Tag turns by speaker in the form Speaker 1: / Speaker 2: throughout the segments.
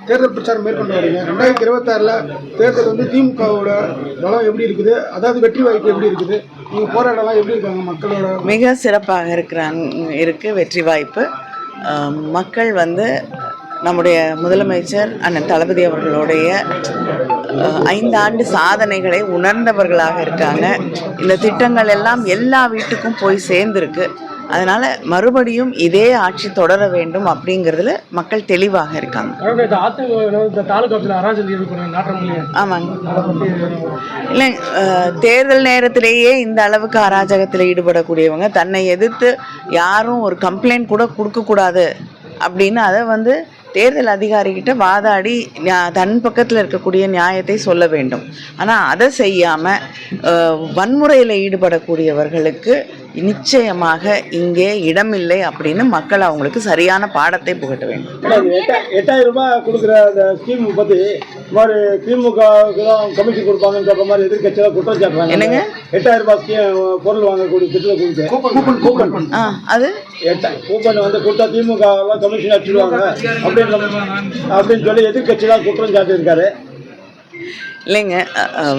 Speaker 1: தேர்தல் பிரச்சாரம் மேற்கொண்டு வரீங்க. 2026 தேர்தல் வந்து திமுகவோட பலம் எப்படி இருக்குது, அதாவது வெற்றி வாய்ப்பு எப்படி இருக்குது, நீங்கள் போராடலாம் எப்படி இருக்காங்க மக்களோட?
Speaker 2: மிக சிறப்பாக இருக்குது வெற்றி வாய்ப்பு. மக்கள் வந்து நம்முடைய முதலமைச்சர் அண்ணன் தளபதி அவர்களுடைய 5 ஆண்டு சாதனைகளை உணர்ந்தவர்களாக இருக்காங்க. இந்த திட்டங்கள் எல்லாம் எல்லா வீட்டுக்கும் போய் சேர்ந்துருக்கு. அதனால் மறுபடியும் இதே ஆட்சி தொடர வேண்டும் அப்படிங்கிறதுல மக்கள் தெளிவாக இருக்காங்க. ஆமாங்க. இல்லை, தேர்தல் நேரத்திலேயே இந்த அளவுக்கு அராஜகத்தில் ஈடுபடக்கூடியவங்க தன்னை எதிர்த்து யாரும் ஒரு கம்ப்ளைண்ட் கூட கொடுக்கக்கூடாது அப்படின்னு அதை வந்து தேர்தல் அதிகாரிகிட்ட வாதாடி தன் பக்கத்தில் இருக்கக்கூடிய நியாயத்தை சொல்ல வேண்டும். ஆனால் அதை செய்யாமல் வன்முறையில் ஈடுபடக்கூடியவர்களுக்கு நிச்சயமாக இங்கே இடமில்லை அப்படின்னு மக்கள் அவங்களுக்கு சரியான பாடத்தை புகட்ட வேண்டும்.
Speaker 1: 8000 ரூபாய் கொடுக்குற அந்த ஸ்கீம் பற்றி திமுக கமிஷன் கொடுப்பாங்கன்னு சொல்ற மாதிரி எதிர்கட்சியாக குற்றம் சாட்டுறாங்க.
Speaker 2: என்னங்க
Speaker 1: 8000 ரூபாய் ஸ்கீம் பொருள் வாங்கக்கூடிய திட்டத்தை கூப்பன்
Speaker 2: அது
Speaker 1: கூப்பன் வந்து கொடுத்தா திமுக கமிஷன் அடிச்சிடுவாங்க அப்படின்னு சொல்லி எதிர்கட்சியாக குற்றம் சாட்டியிருக்காரு.
Speaker 2: இல்லைங்க,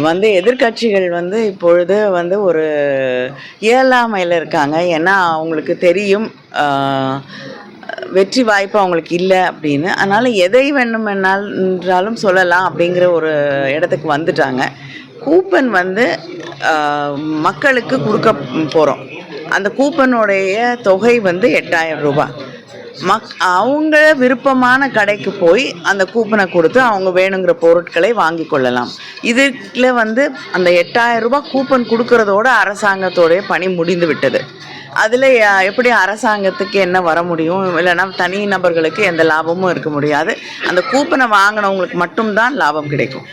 Speaker 2: வந்து எதிர்கட்சிகள் வந்து இப்பொழுது வந்து ஒரு இயலாமையில் இருக்காங்க. ஏன்னா அவங்களுக்கு தெரியும் வெற்றி வாய்ப்பு அவங்களுக்கு இல்லை அப்படின்னு. அதனால் எதை வேண்டுமென்றாலும் சொல்லலாம் அப்படிங்கிற ஒரு இடத்துக்கு வந்துட்டாங்க. கூப்பன் வந்து மக்களுக்கு கொடுக்க போகிறோம். அந்த கூப்பனுடைய தொகை வந்து 8000 ரூபாய். அவங்க விருப்பமான கடைக்கு போய் அந்த கூப்பனை கொடுத்து அவங்க வேணுங்கிற பொருட்களை வாங்கி கொள்ளலாம். இதில் வந்து அந்த 8000 ரூபாய் கூப்பன் கொடுக்கறதோட அரசாங்கத்தோடைய பணி முடிந்து விட்டது. அதில் எப்படி அரசாங்கத்துக்கு என்ன வர முடியும்? இல்லைன்னா தனி நபர்களுக்கு எந்த லாபமும் இருக்க முடியாது. அந்த கூப்பனை வாங்கினவங்களுக்கு மட்டும்தான் லாபம் கிடைக்கும்.